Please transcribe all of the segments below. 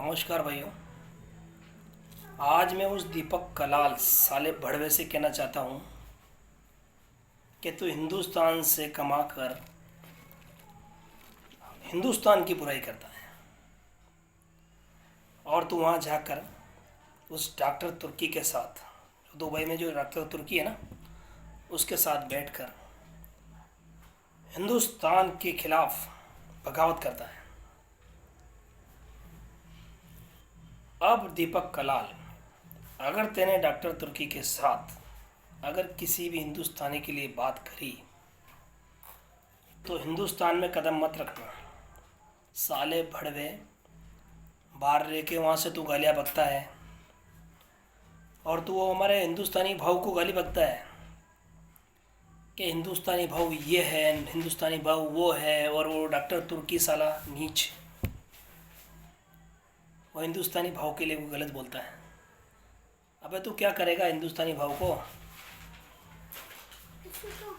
नमस्कार भाइयों। आज मैं उस दीपक कलाल साले भड़वे से कहना चाहता हूँ कि तू हिंदुस्तान से कमा कर हिंदुस्तान की बुराई करता है और तू वहाँ जाकर उस डॉक्टर तुर्की के साथ, दुबई में जो डॉक्टर तुर्की है ना, उसके साथ बैठकर हिंदुस्तान के खिलाफ बगावत करता है। अब दीपक कलाल, अगर तेने डॉक्टर तुर्की के साथ अगर किसी भी हिंदुस्तानी के लिए बात करी तो हिंदुस्तान में कदम मत रखना। साले भड़वे, बाहर रह के वहाँ से तू गालियाँ बकता है और तू वो हमारे हिंदुस्तानी भाव को गाली बकता है कि हिंदुस्तानी भाव ये है, हिंदुस्तानी भाव वो है, और वो डॉक्टर तुर्की साला नीच, वो हिंदुस्तानी भाव के लिए वो गलत बोलता है। अबे तू क्या करेगा हिंदुस्तानी भाव को?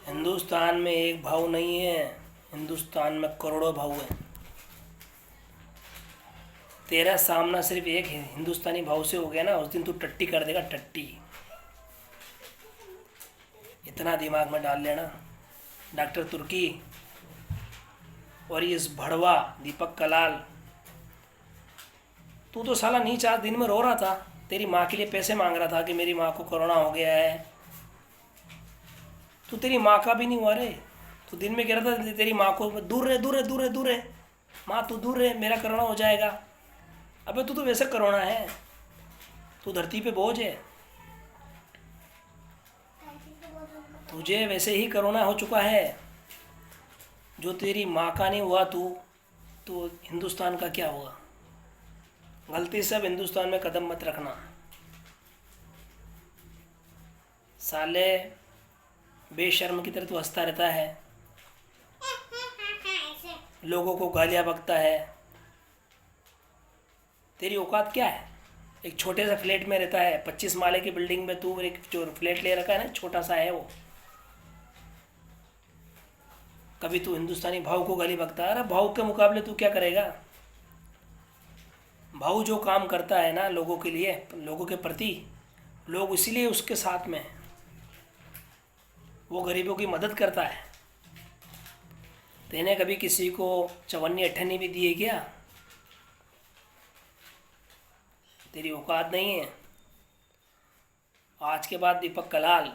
हिंदुस्तान में एक भाव नहीं है, हिंदुस्तान में करोड़ों भाव है। तेरा सामना सिर्फ एक हिंदुस्तानी भाव से हो गया ना, उस दिन तू टट्टी कर देगा, टट्टी। इतना दिमाग में डाल लेना। डॉक्टर तुर्की और इस भड़वा दीपक कलाल, तू तो साला नीच आज दिन में रो रहा था, तेरी माँ के लिए पैसे मांग रहा था कि मेरी माँ को कोरोना हो गया है। तू तेरी माँ का भी नहीं हुआ रे। तू दिन में कह रहा था तेरी माँ को दूर रहे, दूर रहे, दूर रहे, दूर रहे, माँ तू दूर रहे, मेरा कोरोना हो जाएगा। अबे तू तो वैसे कोरोना है, तू धरती पे बोझ है, तुझे वैसे ही कोरोना हो चुका है। जो तेरी माँ का नहीं हुआ तू तो हिंदुस्तान का क्या हुआ? गलती से अब हिंदुस्तान में कदम मत रखना। साले बेशर्म की तरह तू हंसता रहता है, लोगों को गालियाँ बकता है। तेरी औकात क्या है? एक छोटे से फ्लैट में रहता है, 25 माले की बिल्डिंग में तू एक जो फ्लैट ले रखा है ना, छोटा सा है वो। कभी तू हिंदुस्तानी भाव को गाली बकता है। अरे भाव के मुकाबले तू क्या करेगा? भाव जो काम करता है ना लोगों के लिए, लोगों के प्रति, लोग इसीलिए उसके साथ में, वो गरीबों की मदद करता है। तेने कभी किसी को चवन्नी अठन्नी भी दिए क्या? तेरी औकात नहीं है। आज के बाद दीपक कलाल,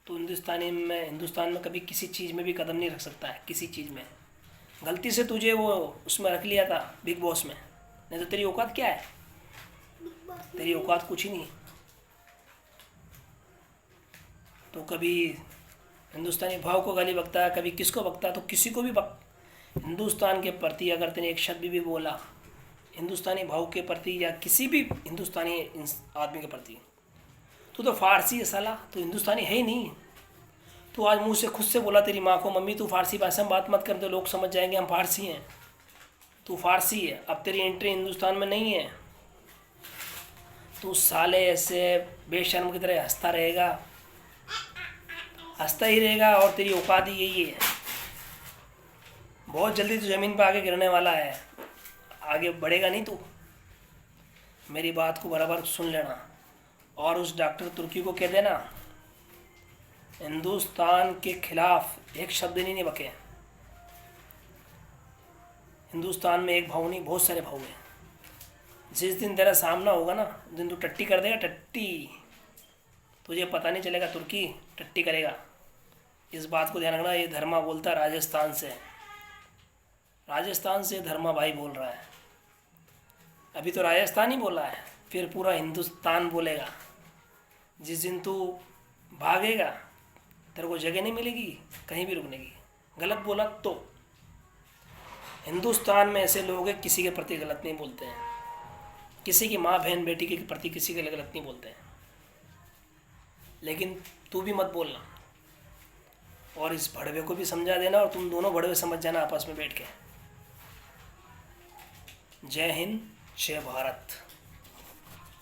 तो हिंदुस्तान में कभी किसी चीज़ में भी कदम नहीं रख सकता है। किसी चीज़ में गलती से तुझे वो उसमें रख लिया था, बिग बॉस में, नहीं तो तेरी औकात क्या है? तेरी औकात कुछ ही नहीं। तो कभी हिंदुस्तानी भाव को गाली बकता है, कभी किसको बकता है, तो किसी को भी बक। हिंदुस्तान के प्रति अगर तेने एक शब्द भी बोला हिंदुस्तानी भाव के प्रति या किसी भी हिंदुस्तानी आदमी के प्रति, तो फारसी है साला, तो हिंदुस्तानी है ही नहीं। तो आज मुंह से खुद से बोला तेरी माँ को, मम्मी तू फारसी भाषा में बात मत कर, तो लोग समझ जाएंगे हम फारसी हैं। तू फारसी है, अब तेरी एंट्री हिंदुस्तान में नहीं है। तू साले ऐसे बेशर्म की तरह हंसता रहेगा, हंसता ही रहेगा, और तेरी औकात ही यही है। बहुत जल्दी तू ज़मीन पर आगे गिरने वाला है, आगे बढ़ेगा नहीं तू। मेरी बात को बराबर सुन लेना और उस डॉक्टर तुर्की को कह देना हिंदुस्तान के खिलाफ एक शब्द नहीं बके। हिंदुस्तान में एक भाव नहीं, बहुत सारे भाव हैं। जिस दिन तेरा सामना होगा ना, दिन तू टट्टी कर देगा, टट्टी। तुझे पता नहीं चलेगा तुर्की टट्टी करेगा। इस बात को ध्यान रखना। ये धर्मा बोलता है राजस्थान से, राजस्थान से धर्मा भाई बोल रहा है। अभी तो राजस्थान ही बोला है, फिर पूरा हिंदुस्तान बोलेगा। जिस दिन तू भागेगा तेरे को जगह नहीं मिलेगी कहीं भी रुकने की। गलत बोला तो हिंदुस्तान में ऐसे लोग हैं, किसी के प्रति गलत नहीं बोलते हैं, किसी की माँ बहन बेटी के प्रति किसी के लिए गलत नहीं बोलते हैं। लेकिन तू भी मत बोलना, और इस भड़वे को भी समझा देना, और तुम दोनों भड़वे समझ जाना आपस में बैठ के। जय हिंद, जय भारत।